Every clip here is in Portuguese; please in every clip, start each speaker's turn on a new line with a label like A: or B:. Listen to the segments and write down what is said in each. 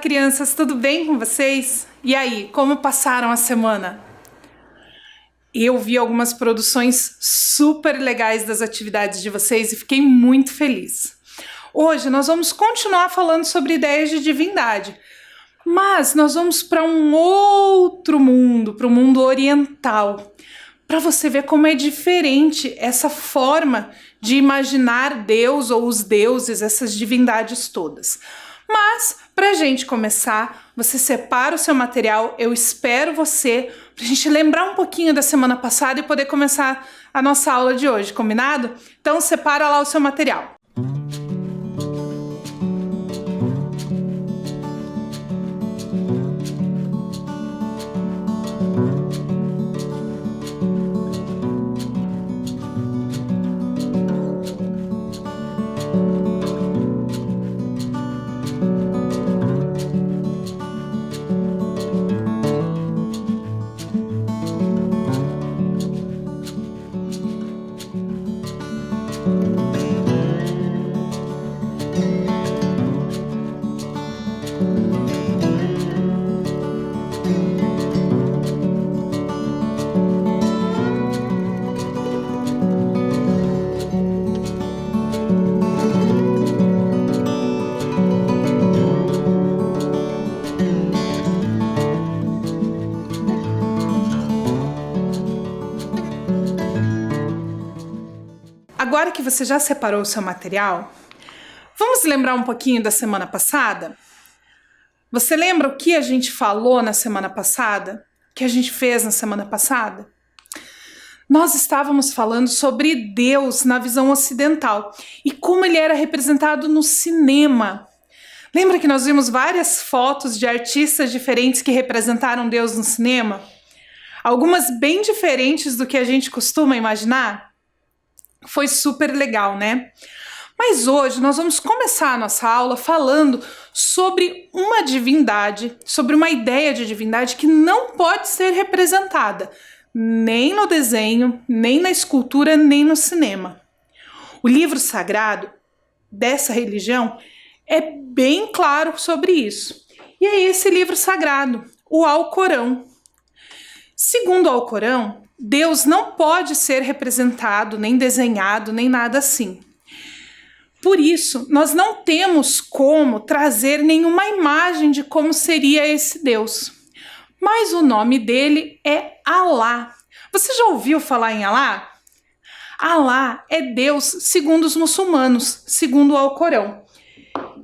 A: crianças, tudo bem com vocês? E aí, como passaram a semana? Eu vi algumas produções super legais das atividades de vocês e fiquei muito feliz. Hoje nós vamos continuar falando sobre ideias de divindade, mas nós vamos para um outro mundo, para o mundo oriental, para você ver como é diferente essa forma de imaginar Deus ou os deuses, essas divindades todas. Mas, para a gente começar, você separa o seu material, eu espero você, para a gente lembrar um pouquinho da semana passada e poder começar a nossa aula de hoje, combinado? Então, separa lá o seu material. Agora que você já separou o seu material, vamos lembrar um pouquinho da semana passada? Você lembra o que a gente falou na semana passada? O que a gente fez na semana passada? Nós estávamos falando sobre Deus na visão ocidental e como ele era representado no cinema. Lembra que nós vimos várias fotos de artistas diferentes que representaram Deus no cinema? Algumas bem diferentes do que a gente costuma imaginar? Foi super legal, né? Mas hoje nós vamos começar a nossa aula falando sobre uma divindade, sobre uma ideia de divindade que não pode ser representada nem no desenho, nem na escultura, nem no cinema. O livro sagrado dessa religião é bem claro sobre isso. E é esse livro sagrado, o Alcorão. Segundo o Alcorão, Deus não pode ser representado, nem desenhado, nem nada assim. Por isso, nós não temos como trazer nenhuma imagem de como seria esse Deus. Mas o nome dele é Alá. Você já ouviu falar em Alá? Alá é Deus segundo os muçulmanos, segundo o Alcorão.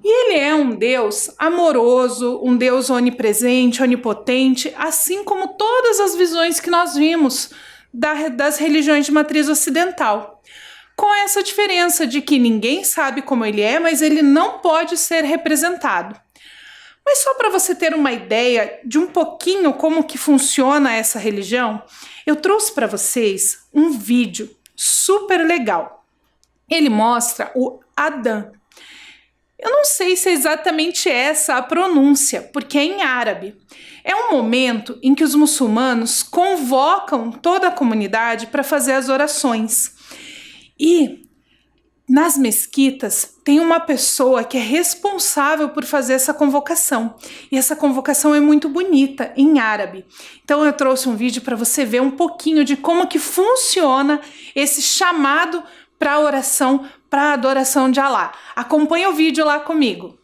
A: E ele é um Deus amoroso, um Deus onipresente, onipotente, assim como todas as visões que nós vimos das religiões de matriz ocidental. Com essa diferença de que ninguém sabe como ele é, mas ele não pode ser representado. Mas só para você ter uma ideia de um pouquinho como que funciona essa religião, eu trouxe para vocês um vídeo super legal. Ele mostra o Adhan. Eu não sei se é exatamente essa a pronúncia, porque é em árabe. É um momento em que os muçulmanos convocam toda a comunidade para fazer as orações. E nas mesquitas tem uma pessoa que é responsável por fazer essa convocação. E essa convocação é muito bonita, em árabe. Então eu trouxe um vídeo para você ver um pouquinho de como que funciona esse chamado para a oração, para a adoração de Alá. Acompanha o vídeo lá comigo.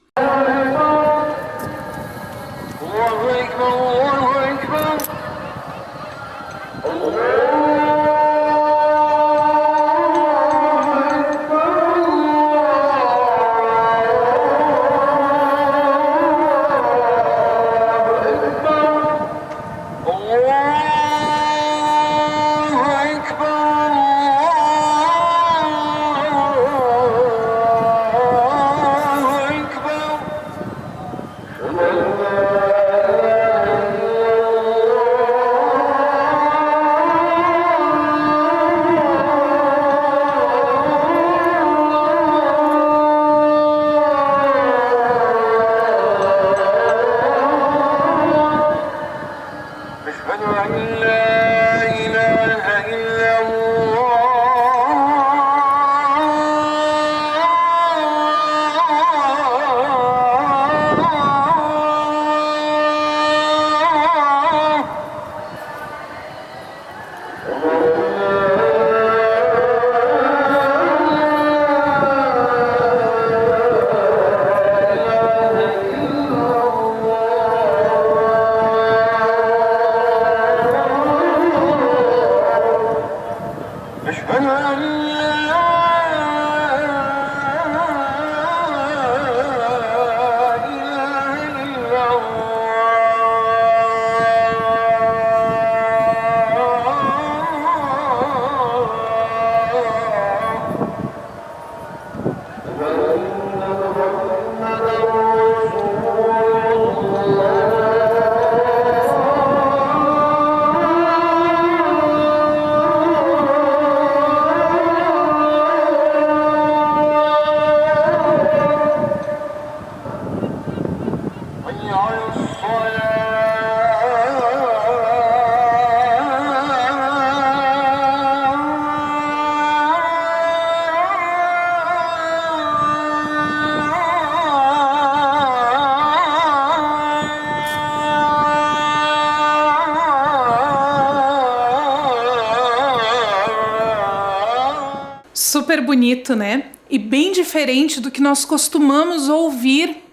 A: Super bonito, né? E bem diferente do que nós costumamos ouvir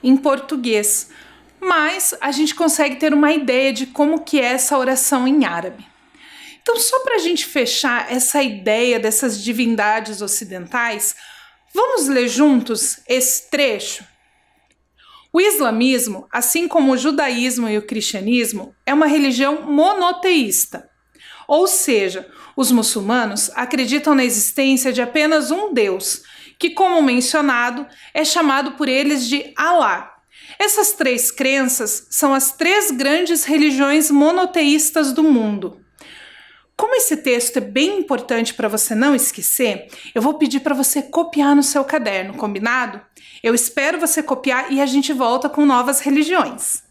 A: em português. Mas a gente consegue ter uma ideia de como que é essa oração em árabe. Então, só para a gente fechar essa ideia dessas divindades ocidentais, vamos ler juntos esse trecho? O islamismo, assim como o judaísmo e o cristianismo, é uma religião monoteísta. Ou seja, os muçulmanos acreditam na existência de apenas um Deus, que, como mencionado, é chamado por eles de Alá. Essas três crenças são as três grandes religiões monoteístas do mundo. Como esse texto é bem importante para você não esquecer, eu vou pedir para você copiar no seu caderno, combinado? Eu espero você copiar e a gente volta com novas religiões.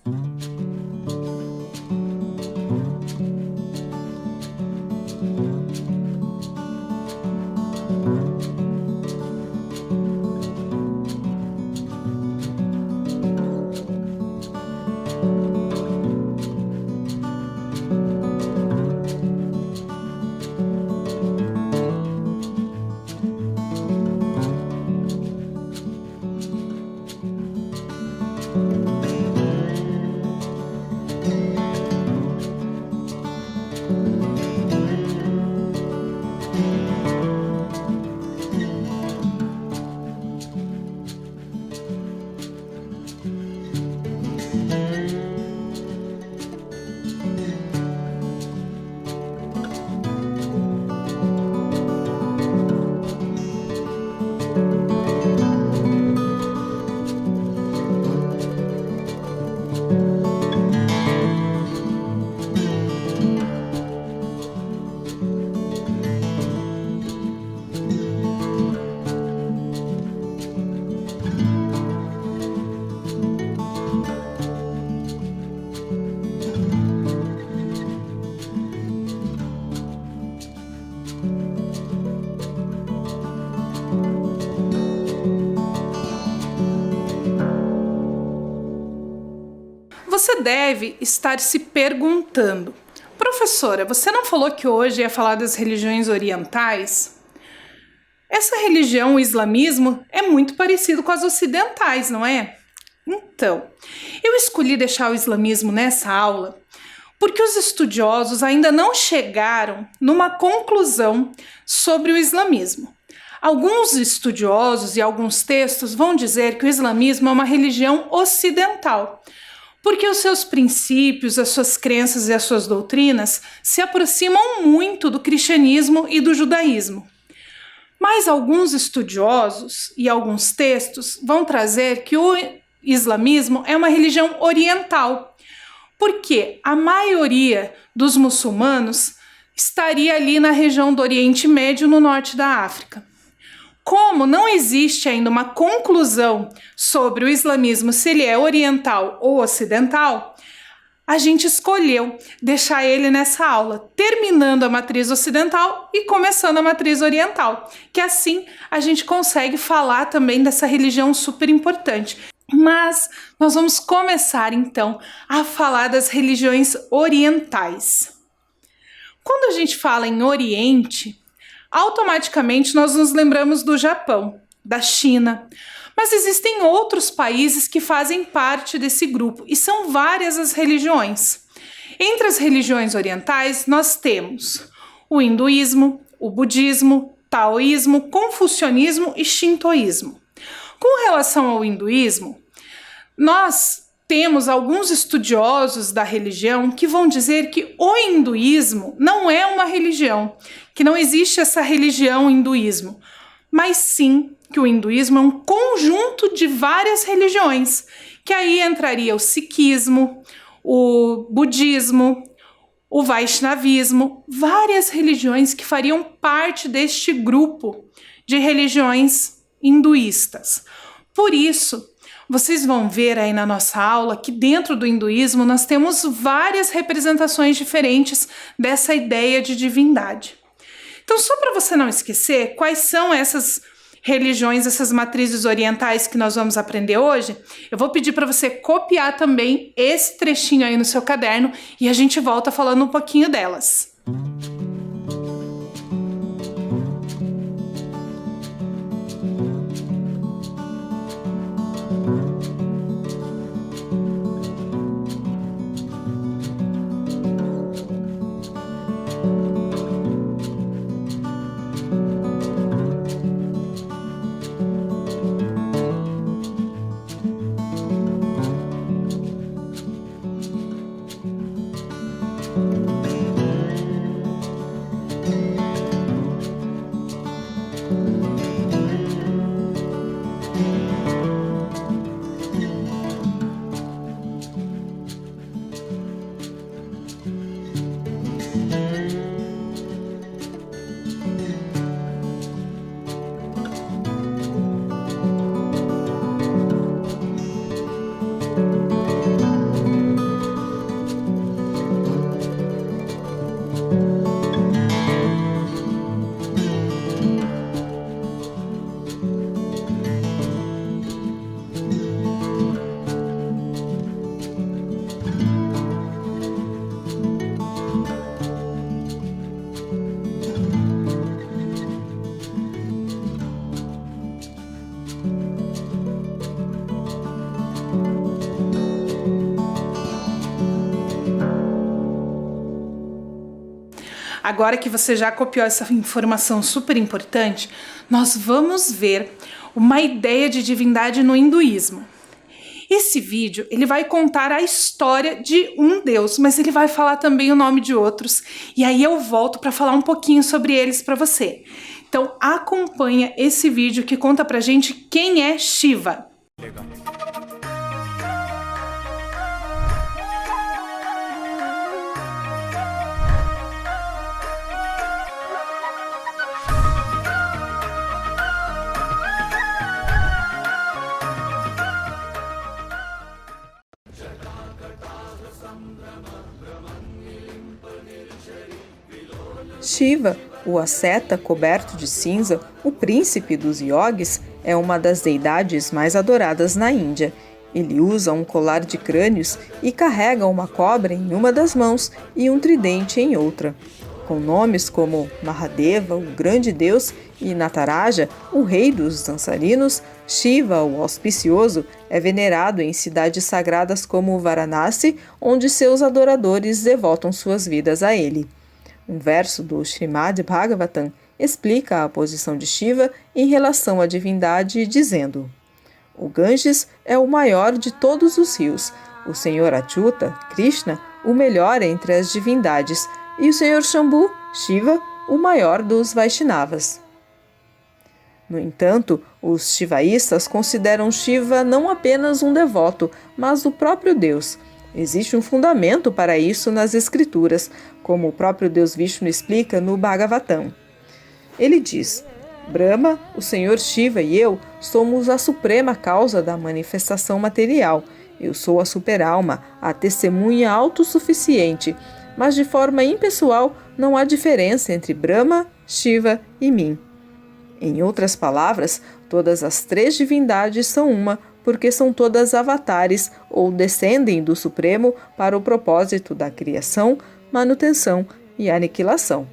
A: Você deve estar se perguntando: professora, você não falou que hoje ia falar das religiões orientais? Essa religião, o islamismo, é muito parecido com as ocidentais, não é? Então, eu escolhi deixar o islamismo nessa aula porque os estudiosos ainda não chegaram numa conclusão sobre o islamismo. Alguns estudiosos e alguns textos vão dizer que o islamismo é uma religião ocidental, porque os seus princípios, as suas crenças e as suas doutrinas se aproximam muito do cristianismo e do judaísmo. Mas alguns estudiosos e alguns textos vão trazer que o islamismo é uma religião oriental, porque a maioria dos muçulmanos estaria ali na região do Oriente Médio, no norte da África. Como não existe ainda uma conclusão sobre o islamismo, se ele é oriental ou ocidental, a gente escolheu deixar ele nessa aula, terminando a matriz ocidental e começando a matriz oriental, que assim a gente consegue falar também dessa religião super importante. Mas nós vamos começar então a falar das religiões orientais. Quando a gente fala em Oriente, automaticamente nós nos lembramos do Japão, da China, mas existem outros países que fazem parte desse grupo e são várias as religiões. Entre as religiões orientais nós temos o hinduísmo, o budismo, taoísmo, confucionismo e shintoísmo. Com relação ao hinduísmo, nós temos alguns estudiosos da religião que vão dizer que o hinduísmo não é uma religião, que não existe essa religião hinduísmo, mas sim que o hinduísmo é um conjunto de várias religiões, que aí entraria o sikhismo, o budismo, o vaishnavismo, várias religiões que fariam parte deste grupo de religiões hinduístas. Por isso, Vocês vão ver aí na nossa aula que dentro do hinduísmo nós temos várias representações diferentes dessa ideia de divindade. Então, só para você não esquecer quais são essas religiões, essas matrizes orientais que nós vamos aprender hoje, eu vou pedir para você copiar também esse trechinho aí no seu caderno e a gente volta falando um pouquinho delas. Agora que você já copiou essa informação super importante, nós vamos ver uma ideia de divindade no hinduísmo. Esse vídeo ele vai contar a história de um deus, mas ele vai falar também o nome de outros. E aí eu volto para falar um pouquinho sobre eles para você. Então acompanha esse vídeo que conta pra gente quem é Shiva. Legal.
B: Shiva, o asceta coberto de cinza, o príncipe dos yogis, é uma das deidades mais adoradas na Índia. Ele usa um colar de crânios e carrega uma cobra em uma das mãos e um tridente em outra. Com nomes como Mahadeva, o grande deus, e Nataraja, o rei dos dançarinos, Shiva, o auspicioso, é venerado em cidades sagradas como Varanasi, onde seus adoradores devotam suas vidas a ele. Um verso do Srimad Bhagavatam explica a posição de Shiva em relação à divindade, dizendo: o Ganges é o maior de todos os rios, o Senhor Achyuta, Krishna, o melhor entre as divindades, e o Senhor Shambhu, Shiva, o maior dos Vaishnavas. No entanto, os shivaístas consideram Shiva não apenas um devoto, mas o próprio Deus. Existe um fundamento para isso nas Escrituras, como o próprio Deus Vishnu explica no Bhagavatam. Ele diz: Brahma, o Senhor Shiva e eu somos a suprema causa da manifestação material. Eu sou a superalma, a testemunha autossuficiente, mas de forma impessoal não há diferença entre Brahma, Shiva e mim. Em outras palavras, todas as três divindades são uma, porque são todas avatares ou descendem do Supremo para o propósito da criação, manutenção e aniquilação.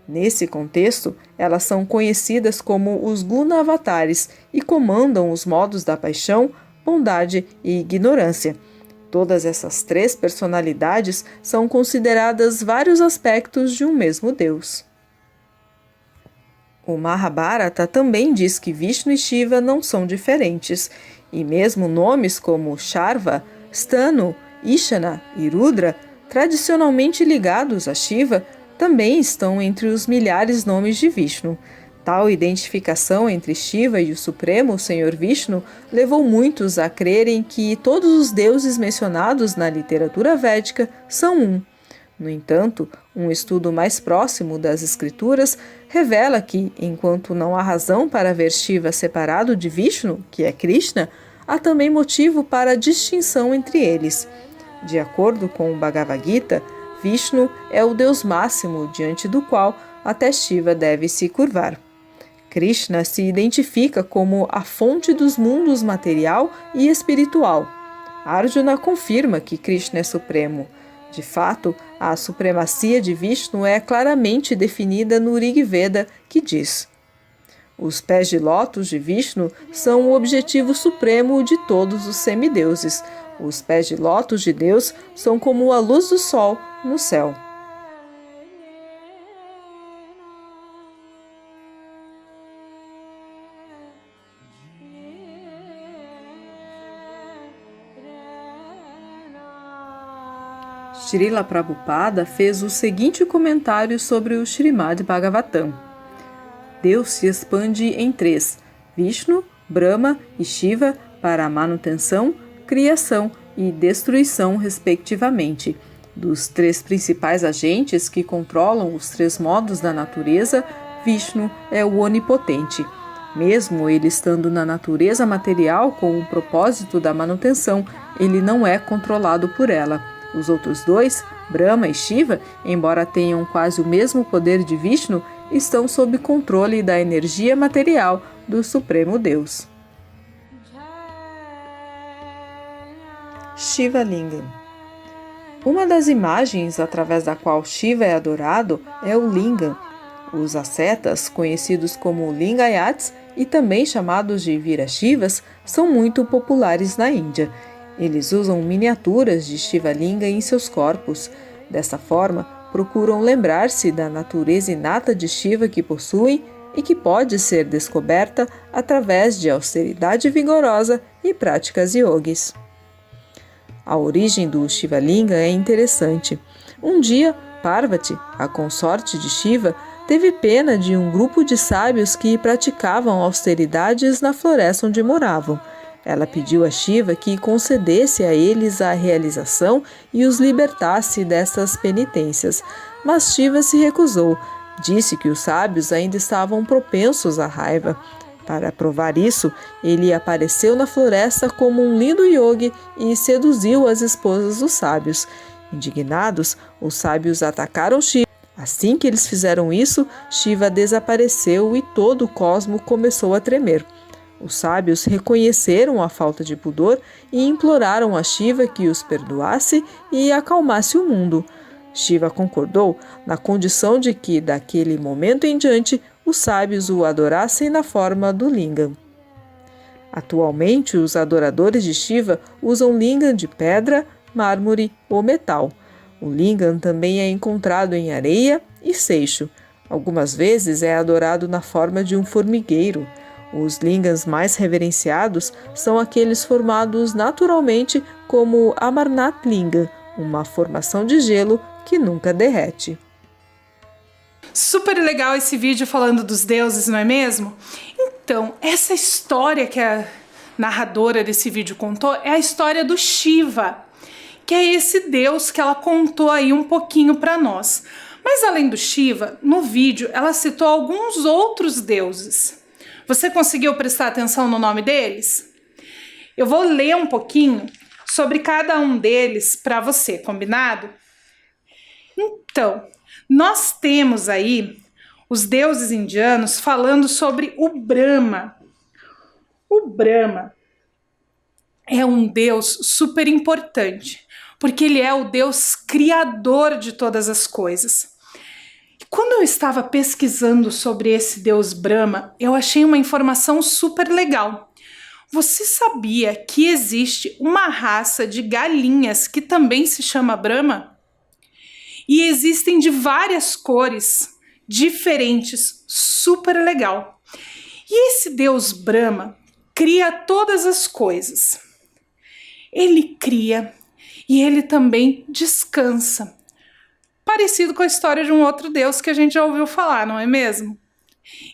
B: Nesse contexto, elas são conhecidas como os Guna-avatares e comandam os modos da paixão, bondade e ignorância. Todas essas três personalidades são consideradas vários aspectos de um mesmo Deus. O Mahabharata também diz que Vishnu e Shiva não são diferentes, e mesmo nomes como Sharva, Stanu, Ishana e Rudra, tradicionalmente ligados a Shiva, também estão entre os milhares nomes de Vishnu. Tal identificação entre Shiva e o Supremo, o Senhor Vishnu, levou muitos a crerem que todos os deuses mencionados na literatura védica são um. No entanto, um estudo mais próximo das Escrituras revela que, enquanto não há razão para ver Shiva separado de Vishnu, que é Krishna, há também motivo para a distinção entre eles. De acordo com o Bhagavad Gita, Vishnu é o Deus máximo diante do qual até Shiva deve se curvar. Krishna se identifica como a fonte dos mundos material e espiritual. Arjuna confirma que Krishna é supremo. De fato, a supremacia de Vishnu é claramente definida no Rig Veda, que diz: os pés de lótus de Vishnu são o objetivo supremo de todos os semideuses. Os pés de lótus de Deus são como a luz do sol no céu. Srila Prabhupada fez o seguinte comentário sobre o Srimad Bhagavatam. Deus se expande em três: Vishnu, Brahma e Shiva, para a manutenção, criação e destruição, respectivamente. Dos três principais agentes que controlam os três modos da natureza, Vishnu é o onipotente. Mesmo ele estando na natureza material com o propósito da manutenção, ele não é controlado por ela. Os outros dois, Brahma e Shiva, embora tenham quase o mesmo poder de Vishnu, estão sob controle da energia material do Supremo Deus. Shiva Lingam. Uma das imagens através da qual Shiva é adorado é o Lingam. Os ascetas, conhecidos como Lingayats e também chamados de Virashivas, são muito populares na Índia. Eles usam miniaturas de Shiva Linga em seus corpos. Dessa forma, procuram lembrar-se da natureza inata de Shiva que possuem e que pode ser descoberta através de austeridade vigorosa e práticas yogis. A origem do Shiva Linga é interessante. Um dia, Parvati, a consorte de Shiva, teve pena de um grupo de sábios que praticavam austeridades na floresta onde moravam. Ela pediu a Shiva que concedesse a eles a realização e os libertasse dessas penitências, mas Shiva se recusou. Disse que os sábios ainda estavam propensos à raiva. Para provar isso, ele apareceu na floresta como um lindo yogi e seduziu as esposas dos sábios. Indignados, os sábios atacaram Shiva. Assim que eles fizeram isso, Shiva desapareceu e todo o cosmo começou a tremer. Os sábios reconheceram a falta de pudor e imploraram a Shiva que os perdoasse e acalmasse o mundo. Shiva concordou na condição de que, daquele momento em diante, os sábios o adorassem na forma do Lingam. Atualmente, os adoradores de Shiva usam Lingam de pedra, mármore ou metal. O Lingam também é encontrado em areia e seixo. Algumas vezes é adorado na forma de um formigueiro. Os lingams mais reverenciados são aqueles formados naturalmente, como Amarnath Linga, uma formação de gelo que nunca derrete.
A: Super legal esse vídeo falando dos deuses, não é mesmo? Então, essa história que a narradora desse vídeo contou é a história do Shiva, que é esse deus que ela contou aí um pouquinho para nós. Mas além do Shiva, no vídeo ela citou alguns outros deuses. Você conseguiu prestar atenção no nome deles? Eu vou ler um pouquinho sobre cada um deles para você, combinado? Então, nós temos aí os deuses indianos falando sobre o Brahma. O Brahma é um deus super importante, porque ele é o deus criador de todas as coisas. Quando eu estava pesquisando sobre esse deus Brahma, eu achei uma informação super legal. Você sabia que existe uma raça de galinhas que também se chama Brahma? E existem de várias cores diferentes, super legal. E esse deus Brahma cria todas as coisas. Ele cria e ele também descansa. Parecido com a história de um outro deus que a gente já ouviu falar, não é mesmo?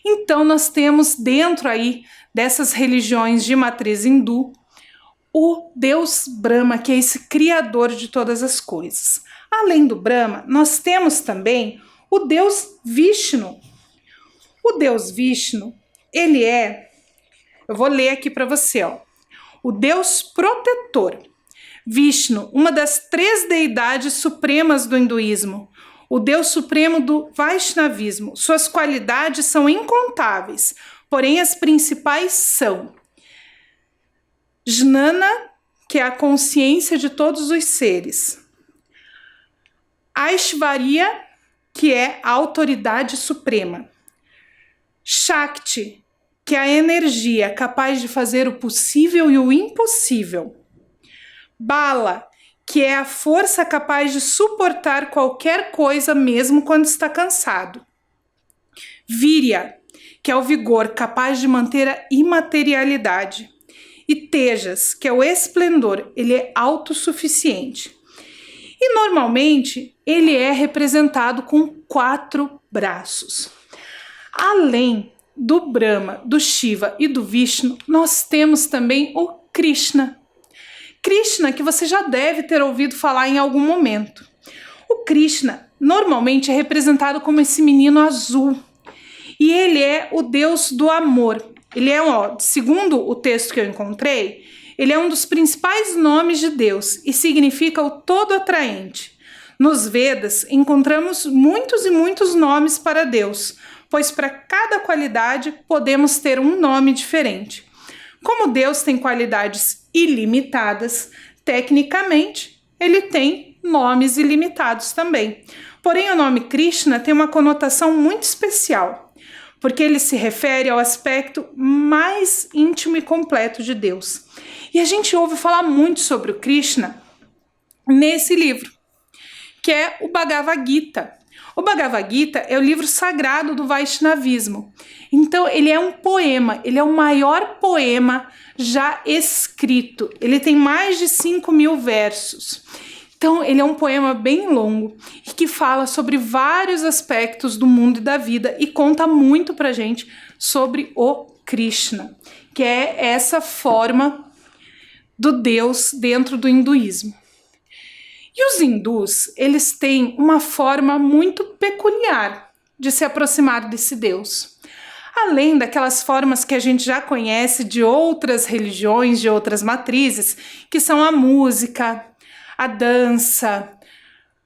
A: Então nós temos dentro aí dessas religiões de matriz hindu o deus Brahma, que é esse criador de todas as coisas. Além do Brahma, nós temos também o deus Vishnu. O deus Vishnu, ele é... Eu vou ler aqui para você, ó. o Deus protetor. Vishnu, uma das 3 deidades supremas do hinduísmo, o Deus supremo do Vaishnavismo. Suas qualidades são incontáveis, porém as principais são Jnana, que é a consciência de todos os seres. Aishvarya, que é a autoridade suprema. Shakti, que é a energia capaz de fazer o possível e o impossível. Bala, que é a força capaz de suportar qualquer coisa mesmo quando está cansado. Virya, que é o vigor capaz de manter a imaterialidade. E Tejas, que é o esplendor, ele é autossuficiente. E normalmente ele é representado com 4 braços. Além do Brahma, do Shiva e do Vishnu, nós temos também o Krishna. Krishna, que você já deve ter ouvido falar em algum momento. O Krishna normalmente é representado como esse menino azul. E ele é o deus do amor. Ele é, segundo o texto que eu encontrei, ele é um dos principais nomes de Deus e significa o todo atraente. Nos Vedas encontramos muitos e muitos nomes para Deus, pois para cada qualidade podemos ter um nome diferente. Como Deus tem qualidades ilimitadas, tecnicamente ele tem nomes ilimitados também. Porém, o nome Krishna tem uma conotação muito especial, porque ele se refere ao aspecto mais íntimo e completo de Deus. E a gente ouve falar muito sobre o Krishna nesse livro, que é o Bhagavad Gita. O Bhagavad Gita é o livro sagrado do Vaishnavismo. Então, ele é um poema, ele é o maior poema já escrito. Ele tem mais de 5.000 versos. Então, ele é um poema bem longo e que fala sobre vários aspectos do mundo e da vida e conta muito pra gente sobre o Krishna, que é essa forma do Deus dentro do hinduísmo. E os hindus, eles têm uma forma muito peculiar de se aproximar desse Deus. Além daquelas formas que a gente já conhece de outras religiões, de outras matrizes, que são a música, a dança,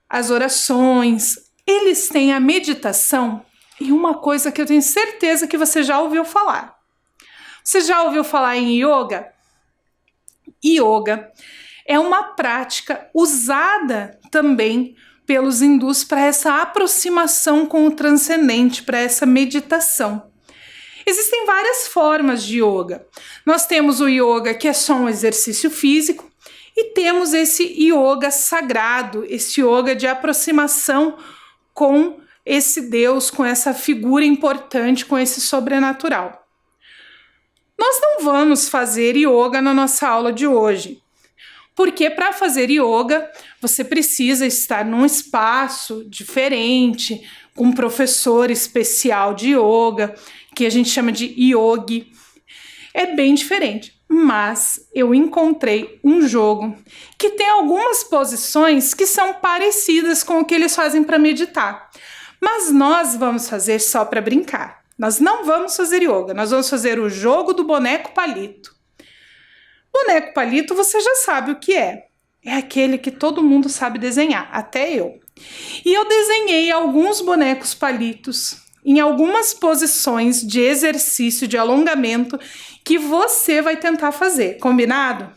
A: as orações, eles têm a meditação e uma coisa que eu tenho certeza que você já ouviu falar. Você já ouviu falar em yoga? Yoga é uma prática usada também pelos hindus para essa aproximação com o transcendente, para essa meditação. Existem várias formas de yoga. Nós temos o yoga que é só um exercício físico e temos esse yoga sagrado, esse yoga de aproximação com esse Deus, com essa figura importante, com esse sobrenatural. Nós não vamos fazer yoga na nossa aula de hoje, porque para fazer yoga você precisa estar num espaço diferente, com um professor especial de yoga, que a gente chama de yogi. É bem diferente, mas eu encontrei um jogo que tem algumas posições que são parecidas com o que eles fazem para meditar, mas nós vamos fazer só para brincar. Nós não vamos fazer yoga, nós vamos fazer o jogo do boneco palito. Boneco palito você já sabe o que é. É aquele que todo mundo sabe desenhar, até eu. E eu desenhei alguns bonecos palitos em algumas posições de exercício, de alongamento, que você vai tentar fazer, combinado?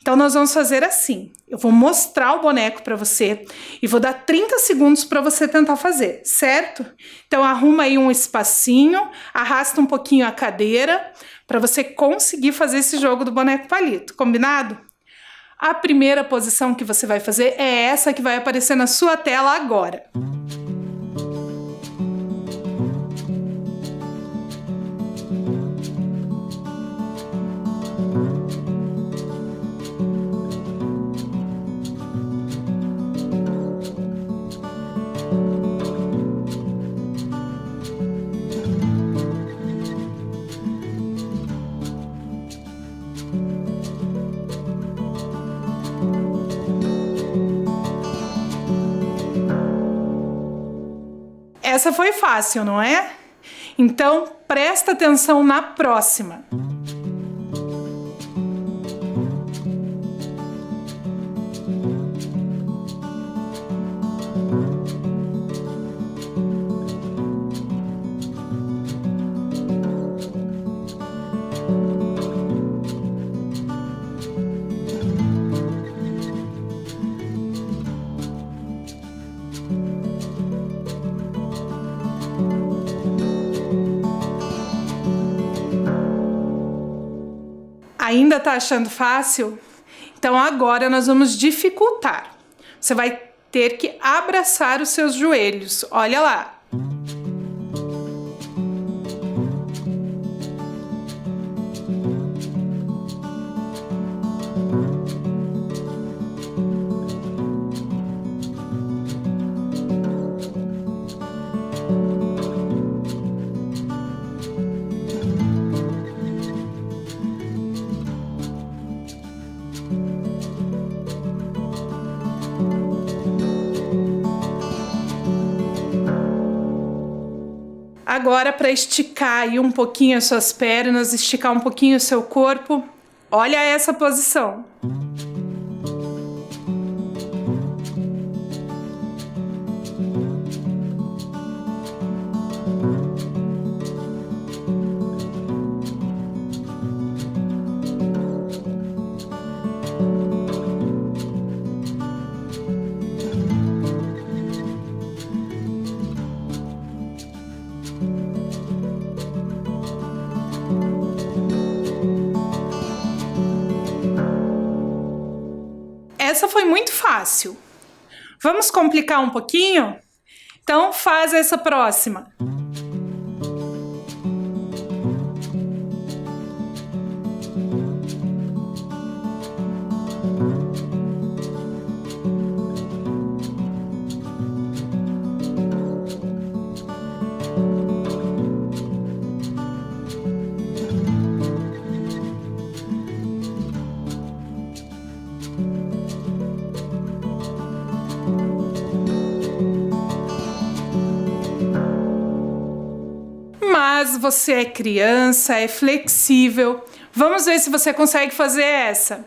A: Então nós vamos fazer assim, eu vou mostrar o boneco para você e vou dar 30 segundos para você tentar fazer, certo? Então arruma aí um espacinho, arrasta um pouquinho a cadeira para você conseguir fazer esse jogo do boneco palito, combinado? A primeira posição que você vai fazer é essa que vai aparecer na sua tela agora. Essa foi fácil, não é? Então, presta atenção na próxima. Ainda tá achando fácil? Então agora nós vamos dificultar. Você vai ter que abraçar os seus joelhos. Olha lá. Agora, para esticar aí um pouquinho as suas pernas, esticar um pouquinho o seu corpo, olha essa posição. Essa foi muito fácil. Vamos complicar um pouquinho? Então faz essa próxima. Mas você é criança, é flexível. Vamos ver se você consegue fazer essa.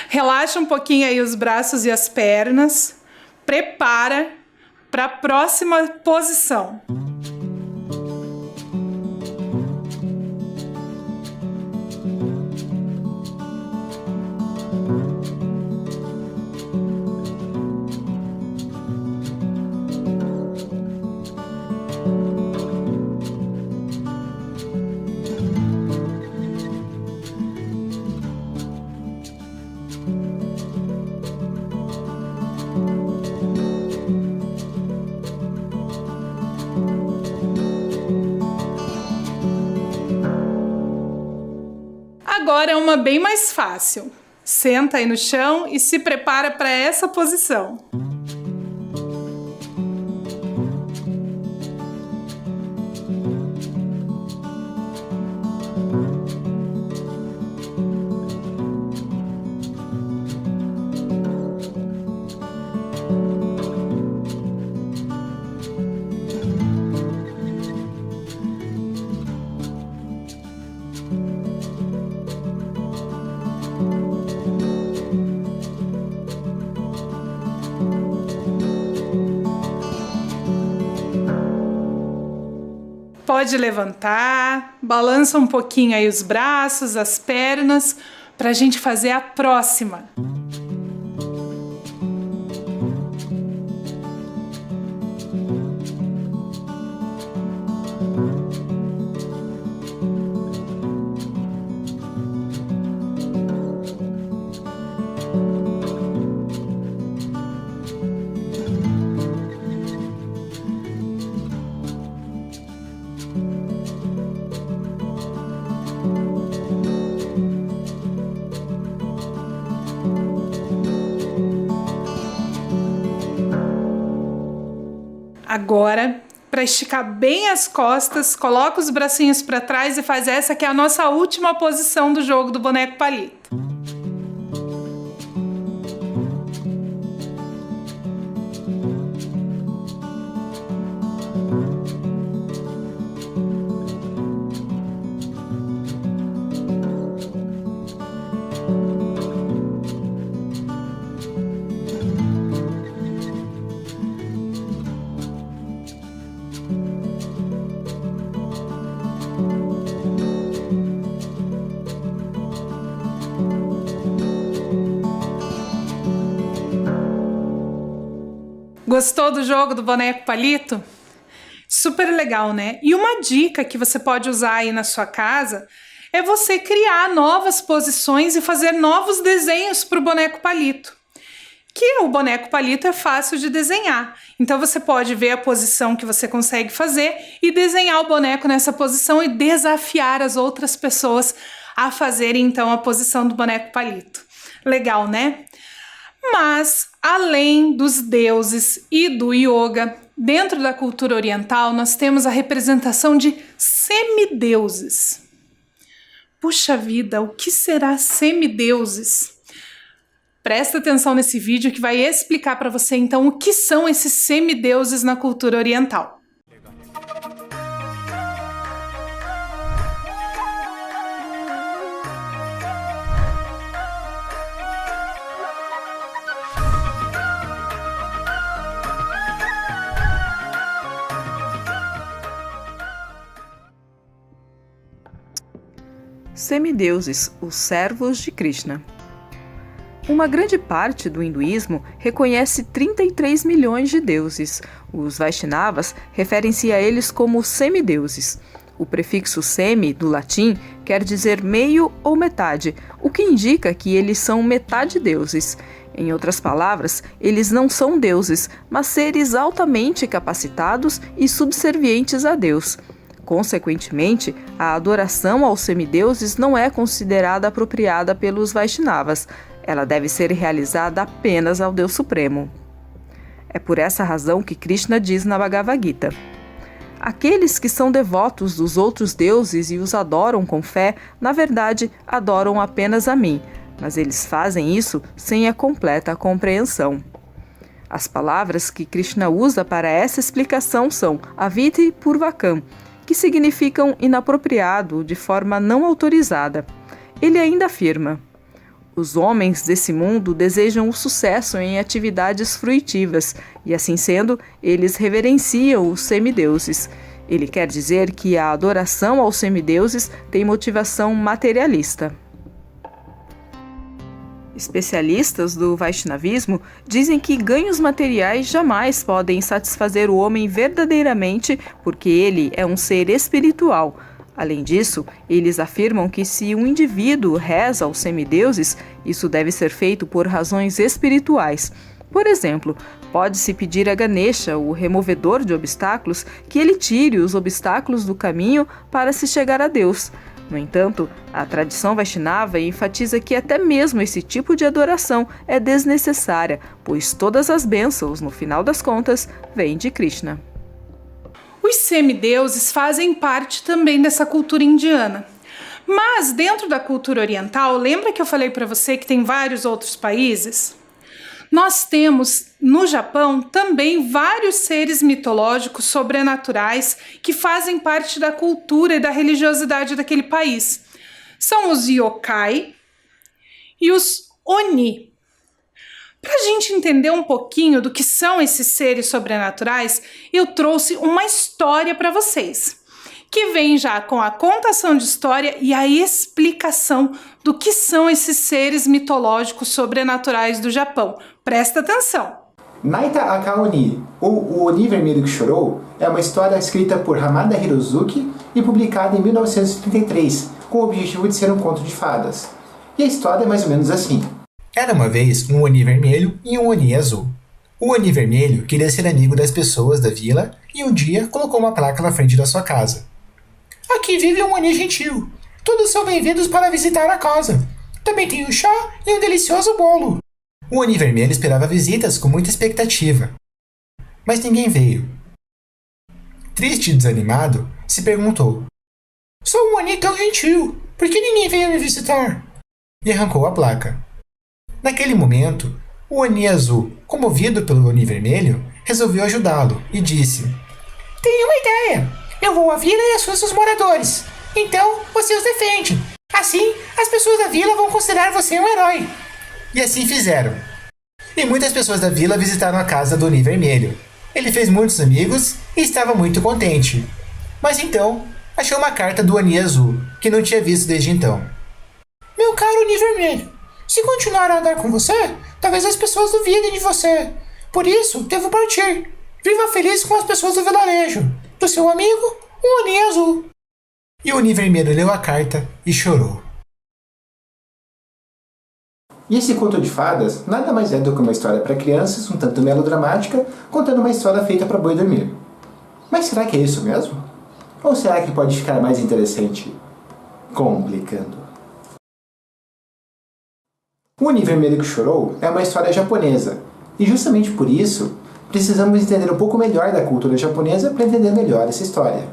A: Relaxa um pouquinho aí os braços e as pernas. Prepara para a próxima posição. Agora é uma bem mais fácil. Senta aí no chão e se prepara para essa posição. Pode levantar, balança um pouquinho aí os braços, as pernas, para a gente fazer a próxima. Agora, para esticar bem as costas, coloca os bracinhos para trás e faz essa que é a nossa última posição do jogo do boneco palito. Gostou do jogo do boneco palito? Super legal, né? E uma dica que você pode usar aí na sua casa é você criar novas posições e fazer novos desenhos para o boneco palito. Que o boneco palito é fácil de desenhar. Então você pode ver a posição que você consegue fazer e desenhar o boneco nessa posição e desafiar as outras pessoas a fazerem então a posição do boneco palito. Legal, né? Mas, além dos deuses e do yoga, dentro da cultura oriental nós temos a representação de semideuses. Puxa vida, o que será semideuses? Presta atenção nesse vídeo que vai explicar para você então o que são esses semideuses na cultura oriental.
B: Semideuses, os servos de Krishna. Uma grande parte do hinduísmo reconhece 33 milhões de deuses. Os Vaishnavas referem-se a eles como semideuses. O prefixo semi, do latim, quer dizer meio ou metade, o que indica que eles são metade deuses. Em outras palavras, eles não são deuses, mas seres altamente capacitados e subservientes a Deus. Consequentemente, a adoração aos semideuses não é considerada apropriada pelos Vaishnavas. Ela deve ser realizada apenas ao Deus Supremo. É por essa razão que Krishna diz na Bhagavad Gita: aqueles que são devotos dos outros deuses e os adoram com fé, na verdade, adoram apenas a mim, mas eles fazem isso sem a completa compreensão. As palavras que Krishna usa para essa explicação são aviti purvakam, que significam inapropriado, de forma não autorizada. Ele ainda afirma: os homens desse mundo desejam o sucesso em atividades fruitivas e, assim sendo, eles reverenciam os semideuses. Ele quer dizer que a adoração aos semideuses tem motivação materialista. Especialistas do Vaishnavismo dizem que ganhos materiais jamais podem satisfazer o homem verdadeiramente, porque ele é um ser espiritual. Além disso, eles afirmam que se um indivíduo reza aos semideuses, isso deve ser feito por razões espirituais. Por exemplo, pode-se pedir a Ganesha, o removedor de obstáculos, que ele tire os obstáculos do caminho para se chegar a Deus. No entanto, a tradição Vaishnava enfatiza que até mesmo esse tipo de adoração é desnecessária, pois todas as bênçãos, no final das contas, vêm de Krishna.
A: Os semideuses fazem parte também dessa cultura indiana. Mas dentro da cultura oriental, lembra que eu falei para você que tem vários outros países? Nós temos no Japão também vários seres mitológicos sobrenaturais que fazem parte da cultura e da religiosidade daquele país. São os yokai e os oni. Para a gente entender um pouquinho do que são esses seres sobrenaturais, eu trouxe uma história para vocês, que vem já com a contação de história e a explicação do que são esses seres mitológicos sobrenaturais do Japão. Presta atenção!
C: Naita Akaoni, ou O Oni Vermelho que Chorou, é uma história escrita por Hamada Hirozuki e publicada em 1933, com o objetivo de ser um conto de fadas. E a história é mais ou menos assim.
D: Era uma vez um Oni vermelho e um Oni azul. O Oni vermelho queria ser amigo das pessoas da vila e um dia colocou uma placa na frente da sua casa. Aqui vive um Oni gentil. Todos são bem-vindos para visitar a casa. Também tem um chá e um delicioso bolo. O Oni vermelho esperava visitas com muita expectativa. Mas ninguém veio. Triste e desanimado, se perguntou: sou um Oni tão gentil, por que ninguém veio me visitar? E arrancou a placa. Naquele momento, o Oni azul, comovido pelo Oni vermelho, resolveu ajudá-lo e disse: tenho uma ideia! Eu vou à vila e assusto os moradores. Então, você os defende. Assim, as pessoas da vila vão considerar você um herói. E assim fizeram. E muitas pessoas da vila visitaram a casa do Oni Vermelho. Ele fez muitos amigos e estava muito contente. Mas então, achou uma carta do Oni Azul, que não tinha visto desde então. Meu caro Oni Vermelho, se continuar a andar com você, talvez as pessoas duvidem de você. Por isso, devo partir. Viva feliz com as pessoas do vilarejo. Do seu amigo, o Oni Azul. E o Oni Vermelho leu a carta e chorou.
C: E esse conto de fadas nada mais é do que uma história para crianças, um tanto melodramática, contando uma história feita para boi dormir. Mas será que é isso mesmo? Ou será que pode ficar mais interessante complicando? O Oni Vermelho que Chorou é uma história japonesa, e justamente por isso precisamos entender um pouco melhor da cultura japonesa para entender melhor essa história.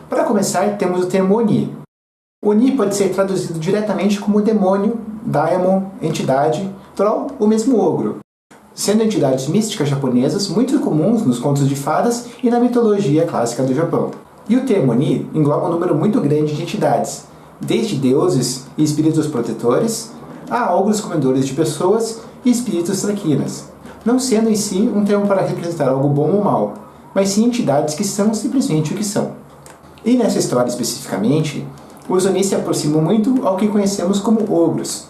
C: Para começar, temos o termo Oni. Oni pode ser traduzido diretamente como demônio, daimon, entidade, troll ou mesmo ogro, sendo entidades místicas japonesas muito comuns nos contos de fadas e na mitologia clássica do Japão. E o termo Oni engloba um número muito grande de entidades, desde deuses e espíritos protetores, a ogros comedores de pessoas e espíritos traquinas, não sendo em si um termo para representar algo bom ou mal, mas sim entidades que são simplesmente o que são. E nessa história especificamente, os Oni se aproximam muito ao que conhecemos como ogros.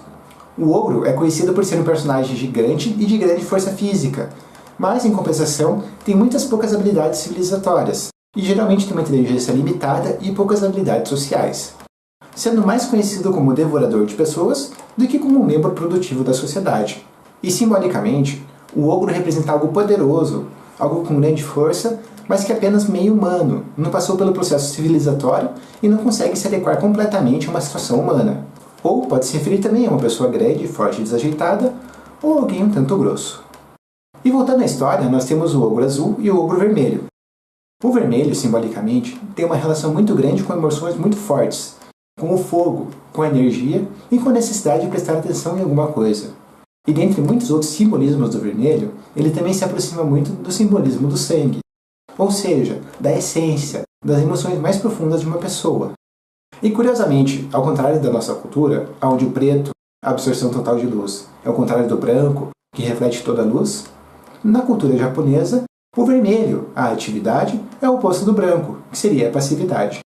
C: O ogro é conhecido por ser um personagem gigante e de grande força física, mas em compensação tem muitas poucas habilidades civilizatórias, e geralmente tem uma inteligência limitada e poucas habilidades sociais, sendo mais conhecido como devorador de pessoas do que como um membro produtivo da sociedade. E simbolicamente, o ogro representa algo poderoso, algo com grande força, mas que é apenas meio humano, não passou pelo processo civilizatório e não consegue se adequar completamente a uma situação humana. Ou pode se referir também a uma pessoa grande, forte e desajeitada, ou alguém um tanto grosso. E voltando à história, nós temos o ogro azul e o ogro vermelho. O vermelho, simbolicamente, tem uma relação muito grande com emoções muito fortes, com o fogo, com a energia e com a necessidade de prestar atenção em alguma coisa. E dentre muitos outros simbolismos do vermelho, ele também se aproxima muito do simbolismo do sangue, ou seja, da essência, das emoções mais profundas de uma pessoa. E curiosamente, ao contrário da nossa cultura, onde o preto, a absorção total de luz, é o contrário do branco, que reflete toda a luz, na cultura japonesa, o vermelho, a atividade, é o oposto do branco, que seria a passividade.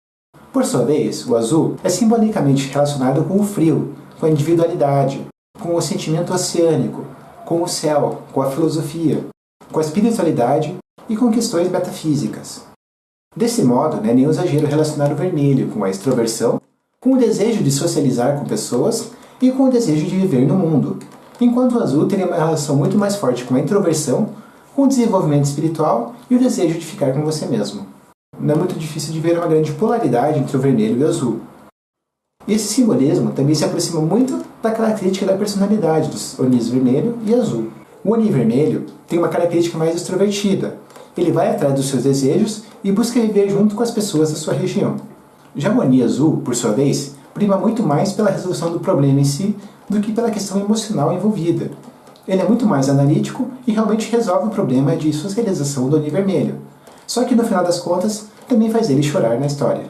C: Por sua vez, o azul é simbolicamente relacionado com o frio, com a individualidade, com o sentimento oceânico, com o céu, com a filosofia, com a espiritualidade e com questões metafísicas. Desse modo, não é nenhum exagero relacionar o vermelho com a extroversão, com o desejo de socializar com pessoas e com o desejo de viver no mundo, enquanto o azul teria uma relação muito mais forte com a introversão, com o desenvolvimento espiritual e o desejo de ficar com você mesmo. Não é muito difícil de ver uma grande polaridade entre o vermelho e o azul. E esse simbolismo também se aproxima muito da característica da personalidade dos Onis vermelho e azul. O Oni vermelho tem uma característica mais extrovertida. Ele vai atrás dos seus desejos e busca viver junto com as pessoas da sua região. Já o Oni azul, por sua vez, prima muito mais pela resolução do problema em si do que pela questão emocional envolvida. Ele é muito mais analítico e realmente resolve o problema de socialização do Oni vermelho. Só que no final das contas, também faz ele chorar na história.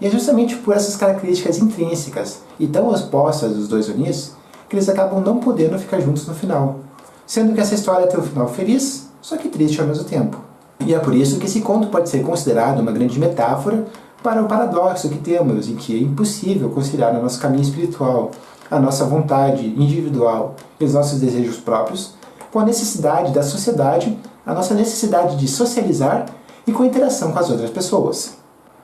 C: E é justamente por essas características intrínsecas e tão opostas dos dois Onis que eles acabam não podendo ficar juntos no final, sendo que essa história tem um final feliz, só que triste ao mesmo tempo. E é por isso que esse conto pode ser considerado uma grande metáfora para o paradoxo que temos, em que é impossível conciliar o nosso caminho espiritual, a nossa vontade individual e os nossos desejos próprios, com a necessidade da sociedade, a nossa necessidade de socializar e com a interação com as outras pessoas.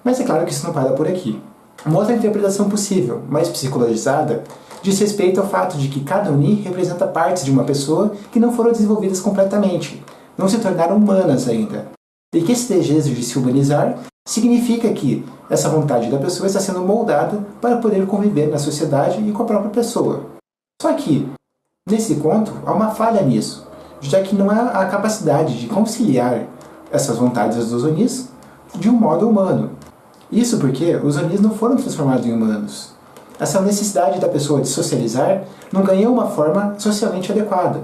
C: Mas é claro que isso não para por aqui. Uma outra interpretação possível, mais psicologizada, diz respeito ao fato de que cada Oni representa partes de uma pessoa que não foram desenvolvidas completamente, não se tornaram humanas ainda. E que esse desejo de se humanizar significa que essa vontade da pessoa está sendo moldada para poder conviver na sociedade e com a própria pessoa. Só que, nesse conto, há uma falha nisso, já que não há a capacidade de conciliar essas vontades dos Onis de um modo humano. Isso porque os Onis não foram transformados em humanos. Essa necessidade da pessoa de socializar não ganhou uma forma socialmente adequada.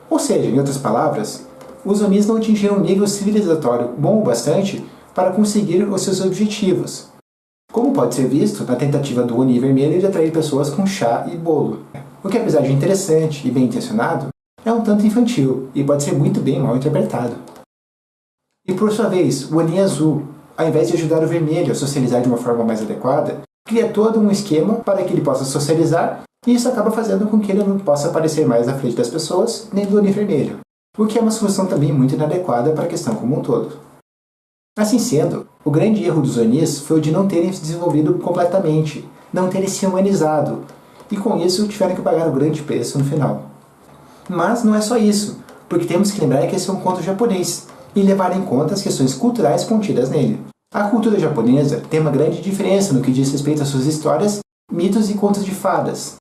C: Ou seja, em outras palavras, os Onis não atingiram um nível civilizatório bom o bastante para conseguir os seus objetivos. como pode ser visto na tentativa do Oni Vermelho de atrair pessoas com chá e bolo. O que, apesar de interessante e bem intencionado, é um tanto infantil e pode ser muito bem mal interpretado. E por sua vez, o Oni Azul, ao invés de ajudar o Vermelho a socializar de uma forma mais adequada, cria todo um esquema para que ele possa socializar, e isso acaba fazendo com que ele não possa aparecer mais na frente das pessoas, nem do Oni Vermelho, o que é uma solução também muito inadequada para a questão como um todo. Assim sendo, o grande erro dos Onis foi o de não terem se desenvolvido completamente, não terem se humanizado, e com isso tiveram que pagar um grande preço no final. Mas não é só isso, porque temos que lembrar que esse é um conto japonês, e levar em conta as questões culturais contidas nele. A cultura japonesa tem uma grande diferença no que diz respeito às suas histórias, mitos e contos de fadas.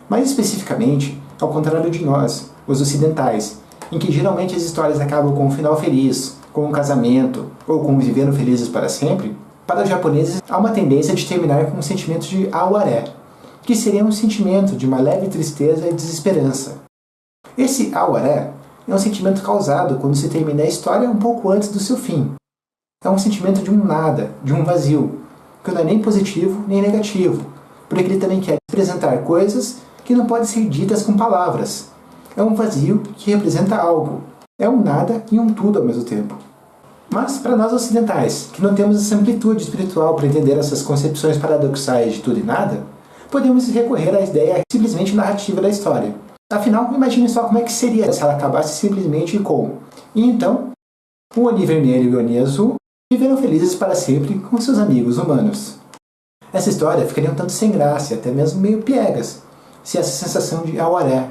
C: Mais especificamente, ao contrário de nós, os ocidentais, em que geralmente as histórias acabam com um final feliz, com um casamento, ou com viveram felizes para sempre, para os japoneses há uma tendência de terminar com um sentimento de awaré, que seria um sentimento de uma leve tristeza e desesperança. Esse awaré é um sentimento causado quando se termina a história um pouco antes do seu fim. É um sentimento de um nada, de um vazio, que não é nem positivo nem negativo, porque ele também quer apresentar coisas que não podem ser ditas com palavras. É um vazio que representa algo. É um nada e um tudo ao mesmo tempo. Mas, para nós ocidentais, que não temos essa amplitude espiritual para entender essas concepções paradoxais de tudo e nada, podemos recorrer à ideia simplesmente narrativa da história. Afinal, imagine só como é que seria se ela acabasse simplesmente com: e então, o Oni Vermelho e o Oni Azul viveram felizes para sempre com seus amigos humanos. Essa história ficaria um tanto sem graça, até mesmo meio piegas, se essa sensação de awaré,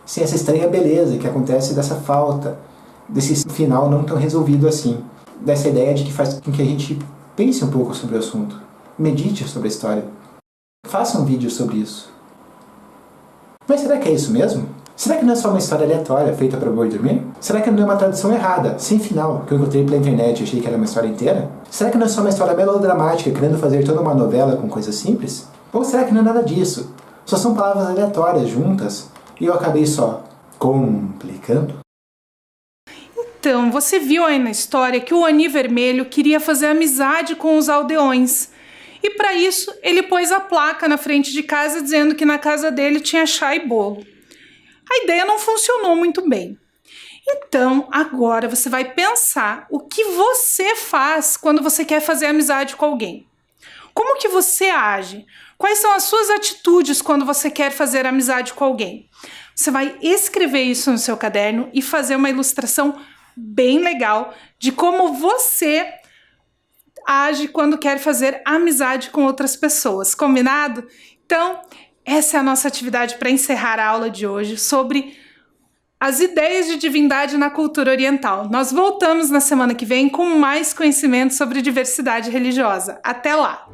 C: sem essa estranha beleza que acontece dessa falta, desse final não tão resolvido assim, dessa ideia de que faz com que a gente pense um pouco sobre o assunto, medite sobre a história, faça um vídeo sobre isso. Mas será que é isso mesmo? Será que não é só uma história aleatória feita para boi dormir? Será que não é uma tradução errada, sem final, que eu encontrei pela internet e achei que era uma história inteira? Será que não é só uma história melodramática, querendo fazer toda uma novela com coisas simples? Ou será que não é nada disso? Só são palavras aleatórias juntas e eu acabei só complicando?
A: Então, você viu aí na história que o Oni Vermelho queria fazer amizade com os aldeões. E para isso, ele pôs a placa na frente de casa dizendo que na casa dele tinha chá e bolo. A ideia não funcionou muito bem. Então, agora você vai pensar o que você faz quando você quer fazer amizade com alguém. Como que você age? Quais são as suas atitudes quando você quer fazer amizade com alguém? Você vai escrever isso no seu caderno e fazer uma ilustração bem legal de como você age quando quer fazer amizade com outras pessoas, combinado? Então, essa é a nossa atividade para encerrar a aula de hoje sobre as ideias de divindade na cultura oriental. Nós voltamos na semana que vem com mais conhecimento sobre diversidade religiosa. Até lá!